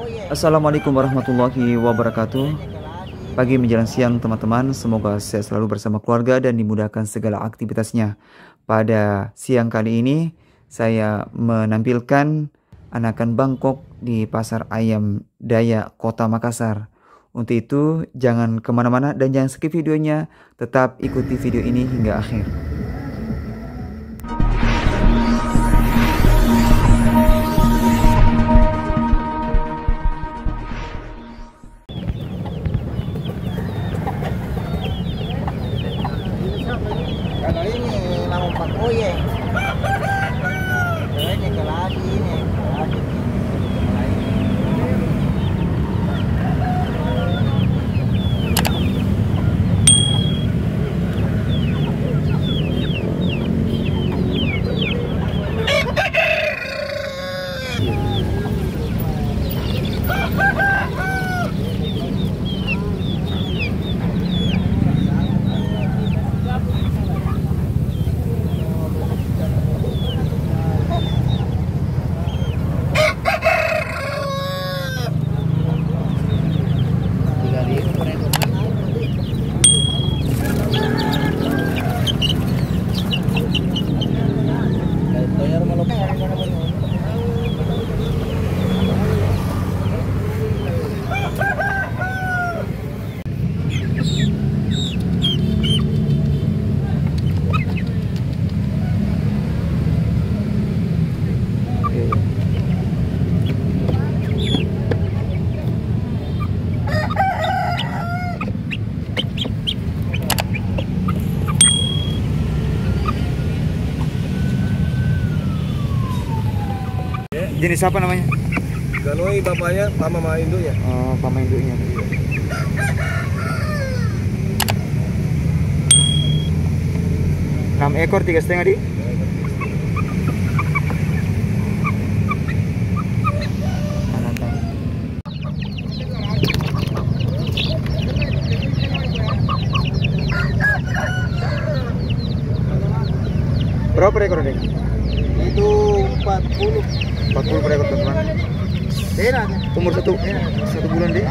Assalamualaikum warahmatullahi wabarakatuh. Pagi menjelang siang teman-teman, semoga sehat selalu bersama keluarga dan dimudahkan segala aktivitasnya. Pada siang kali ini, saya menampilkan anakan Bangkok di Pasar Ayam Dayak Kota Makassar. Untuk itu, jangan kemana-mana dan jangan skip videonya, tetap ikuti video ini hingga akhir. Kalau ini nama Pak Koye. Ini keladi ini. Jenis apa namanya? Ganoi bapaknya, mama induknya. Oh, mama induknya. 6 ekor 3,5 di? Berapa per ekor, Dek? Itu 40. 40 per ekor, teman-teman. Enak. Umur satu bulan, Dek?